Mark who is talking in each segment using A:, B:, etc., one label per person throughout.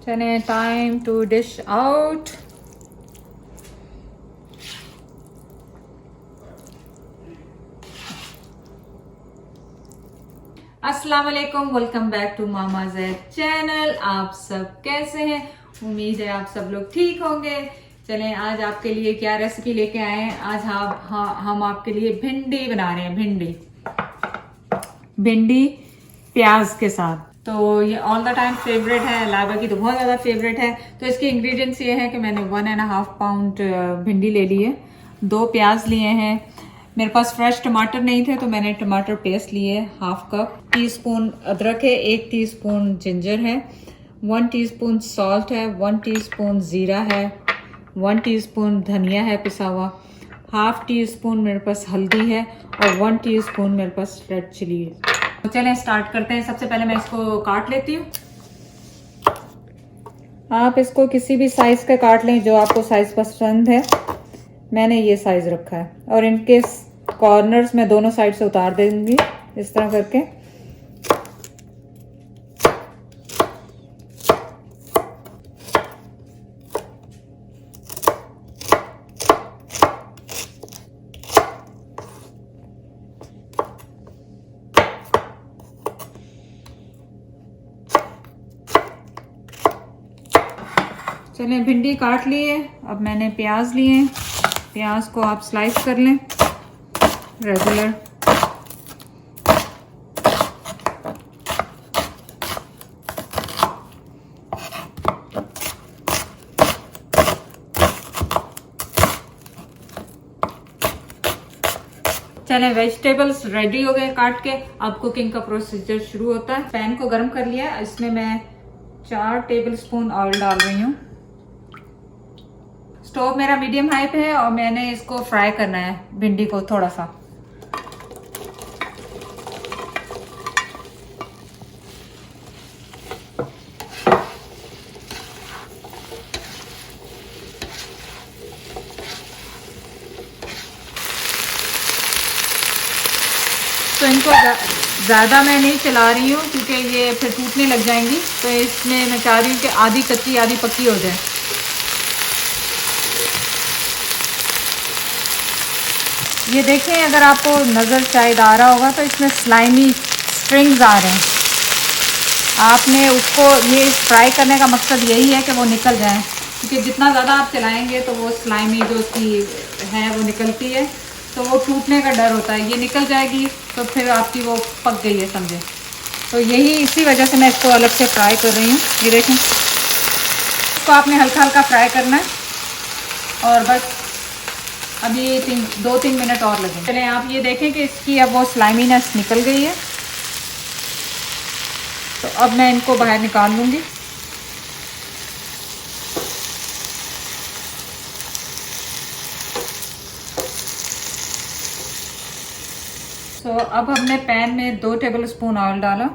A: चले time to dish out. अस्सलाम वालेकुम, welcome back to Mama Zaid channel. आप सब कैसे हैं? उम्मीद है आप सब लोग ठीक होंगे। चलें आज आपके लिए क्या रेसिपी लेके आए हैं। आज हम आपके लिए भिंडी बना रहे हैं। भिंडी प्याज के साथ। तो ये ऑल द टाइम फेवरेट है, लाइबा की तो बहुत ज़्यादा फेवरेट है। तो इसके इंग्रेडिएंट्स ये है कि मैंने 1.5 पाउंड भिंडी ले ली है, 2 प्याज लिए हैं। मेरे पास फ्रेश टमाटर नहीं थे तो मैंने टमाटर पेस्ट लिए, हाफ कप। टीस्पून अदरक है, 1 टीस्पून जिंजर है, 1 टीस्पून सॉल्ट है, 1 टीस्पून ज़ीरा है, 1 टीस्पून धनिया है पिसा हुआ, हाफ टी स्पून मेरे पास हल्दी है और 1 टीस्पून मेरे पास रेड चिली है। तो चलें स्टार्ट करते हैं। सबसे पहले मैं इसको काट लेती हूँ। आप इसको किसी भी साइज का काट लें जो आपको साइज पसंद है। मैंने ये साइज रखा है और इनके कॉर्नर्स मैं दोनों साइड से उतार दूंगी इस तरह करके। चलें भिंडी काट ली है। अब मैंने प्याज लिए हैं, प्याज को आप स्लाइस कर लें रेगुलर। चलें वेजिटेबल्स रेडी हो गए काट के। अब कुकिंग का प्रोसीजर शुरू होता है। पैन को गर्म कर लिया, इसमें मैं 4 टेबलस्पून ऑयल डाल रही हूँ। स्टोव मेरा मीडियम हाई पे है और मैंने इसको फ्राई करना है भिंडी को थोड़ा सा। तो इनको ज़्यादा मैं नहीं चला रही हूँ क्योंकि ये फिर टूटने लग जाएंगी। तो इसमें मैं चाह रही हूँ कि आधी कच्ची आधी पक्की हो जाए। ये देखें, अगर आपको नज़र शायद आ रहा होगा तो इसमें स्लाइमी स्ट्रिंग्स आ रहे हैं। आपने उसको ये फ्राई करने का मकसद यही है कि वो निकल जाए, क्योंकि जितना ज़्यादा आप चलाएंगे तो वो स्लाइमी जो उसकी है वो निकलती है, तो वो टूटने का डर होता है। ये निकल जाएगी तो फिर आपकी वो पक गई है समझे। तो यही इसी वजह से मैं इसको अलग से फ्राई कर रही हूँ। ये देखें, इसको आपने हल्का हल्का फ्राई करना है और बस अभी 2-3 मिनट और लगेंगे। चलें आप ये देखें कि इसकी अब वो स्लाइमीनेस निकल गई है। तो अब मैं इनको बाहर निकाल लूँगी। तो अब हमने पैन में 2 टेबलस्पून ऑयल डाला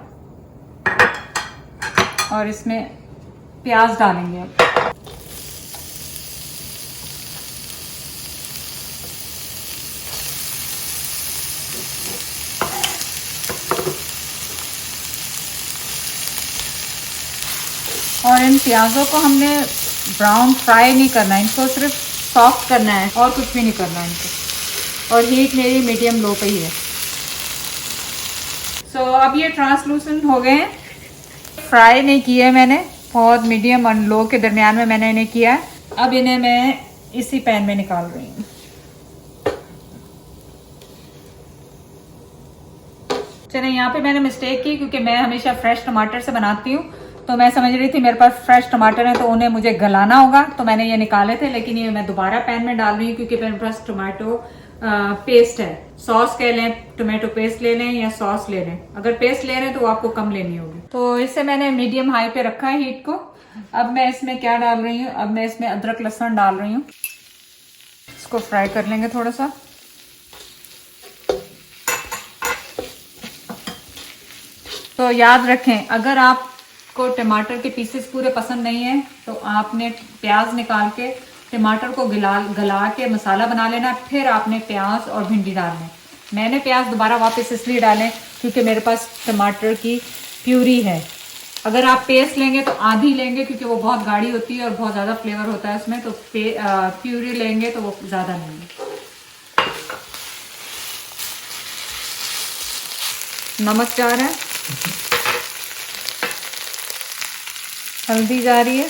A: और इसमें प्याज डालेंगे। अब और इन प्याज़ों को हमने ब्राउन फ्राई नहीं करना है, इनको सिर्फ सॉफ्ट करना है और कुछ भी नहीं करना है इनको। और हीट मेरी मीडियम लो पे ही है। सो अब ये ट्रांसलूसेंट हो गए हैं। फ्राई नहीं किए मैंने, बहुत मीडियम और लो के दरमियान में मैंने इन्हें किया है। अब इन्हें मैं इसी पैन में निकाल रही हूँ। चलिए यहाँ पे मैंने मिस्टेक की क्योंकि मैं हमेशा फ्रेश टमाटर से बनाती हूँ। तो मैं समझ रही थी मेरे पास फ्रेश टमाटर हैं तो उन्हें मुझे गलाना होगा, तो मैंने ये निकाले थे। लेकिन ये मैं दोबारा पैन में डाल रही हूँ क्योंकि मेरे पास टमाटो पेस्ट है। सॉस कह लें, टोमेटो पेस्ट ले लें या सॉस ले लें। अगर पेस्ट ले रहे हैं तो आपको कम लेनी होगी। तो इससे मैंने मीडियम हाई पे रखा है हीट को। अब मैं इसमें क्या डाल रही हूँ, अब मैं इसमें अदरक लहसुन डाल रही हूँ। इसको फ्राई कर लेंगे थोड़ा सा। तो याद रखें, अगर आपको टमाटर के पीसेस पूरे पसंद नहीं है तो आपने प्याज निकाल के टमाटर को गला के मसाला बना लेना, फिर आपने प्याज और भिंडी डालना। मैंने प्याज दोबारा वापस इसलिए डालें क्योंकि मेरे पास टमाटर की प्यूरी है, अगर आप पेस्ट लेंगे तो आधी लेंगे, क्योंकि वो बहुत गाढ़ी होती है और बहुत ज़्यादा फ्लेवर होता है उसमें। तो प्यूरी लेंगे तो वो ज़्यादा लेंगे। नमक जा रहा है, हल्दी जा रही है,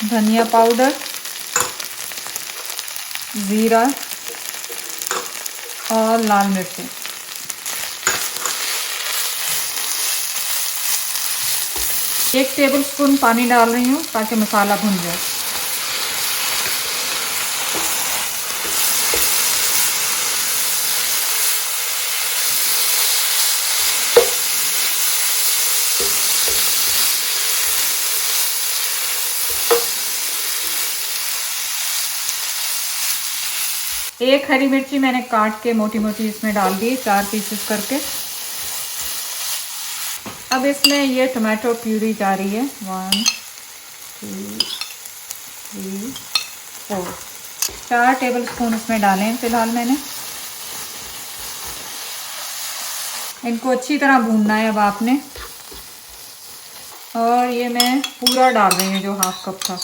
A: धनिया पाउडर, जीरा और लाल मिर्ची। एक टेबलस्पून पानी डाल रही हूँ ताकि मसाला भुन जाए। एक हरी मिर्ची मैंने काट के मोटी मोटी इसमें डाल दी, 4 पीसेस करके। अब इसमें ये टमाटो प्यूरी जा रही है, 1 2 3 4 4 टेबलस्पून इसमें डालें फिलहाल मैंने। इनको अच्छी तरह भूनना है अब आपने। और ये मैं पूरा डाल रही हूँ जो हाफ कप था।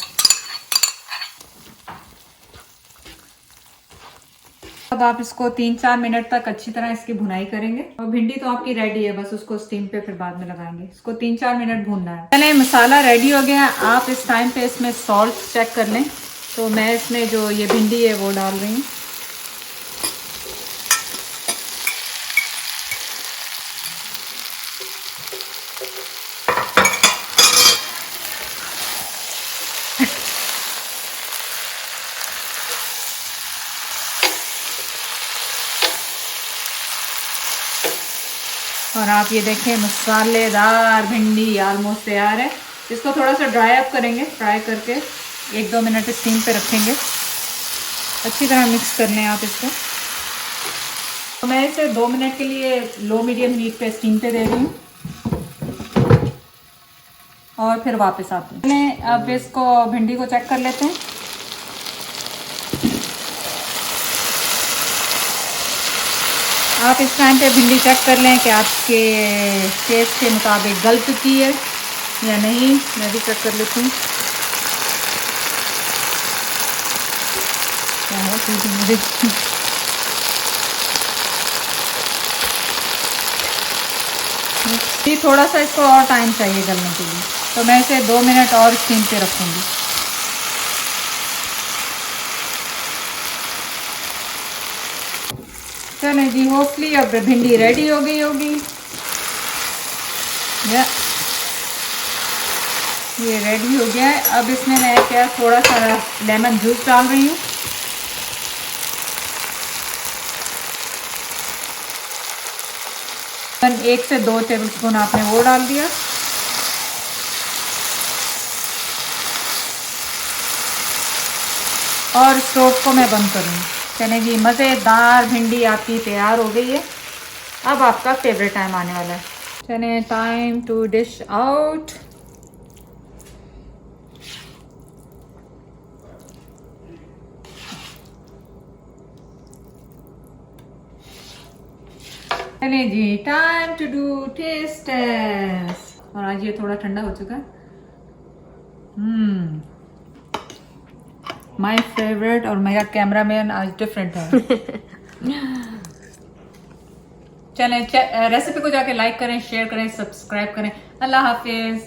A: अब आप इसको 3-4 मिनट तक अच्छी तरह इसकी भुनाई करेंगे। और भिंडी तो आपकी रेडी है, बस उसको स्टीम पे फिर बाद में लगाएंगे। इसको 3-4 मिनट भूनना है। पहले मसाला रेडी हो गया। आप इस टाइम पे इसमें सॉल्ट चेक कर लें। तो मैं इसमें जो ये भिंडी है वो डाल रही हूँ। और आप ये देखें मसालेदार भिंडी ऑलमोस्ट तैयार है। इसको थोड़ा सा ड्राई अप करेंगे, फ्राई करके 1-2 मिनट स्टीम पे रखेंगे। अच्छी तरह मिक्स कर लें आप इसको। तो मैं इसे 2 मिनट के लिए लो मीडियम हीट पे स्टीम पे दे रही हूँ और फिर वापस आते हैं। अब इसको भिंडी को चेक कर लेते हैं। आप इस टाइम पे भिंडी चेक कर लें कि आपके टेस्ट के मुताबिक गल चुकी है या नहीं। मैं भी चेक कर लेती हूँ। क्या है मुझे थोड़ा सा इसको और टाइम चाहिए गलने के लिए, तो मैं इसे 2 मिनट और स्टीम पे रखूँगी। चलें जी, होपफुली अब भिंडी रेडी हो गई होगी। ये रेडी हो गया है। अब इसमें मैं क्या थोड़ा सा लेमन जूस डाल रही हूँ। और 1 से 2 टेबलस्पून आपने वो डाल दिया। और स्टोव को मैं बंद करूँगी। चलें जी, मज़ेदार भिंडी आपकी तैयार हो गई है। अब आपका फेवरेट टाइम आने वाला है। चलें, टाइम टू डिश आउट। चलें जी, time to do taste taste. और आज ये थोड़ा ठंडा हो चुका है। My favourite. और मेरा कैमरामैन आज डिफरेंट है। चलें, रेसिपी को जाके लाइक करें, शेयर करें, सब्सक्राइब करें। अल्लाह हाफिज।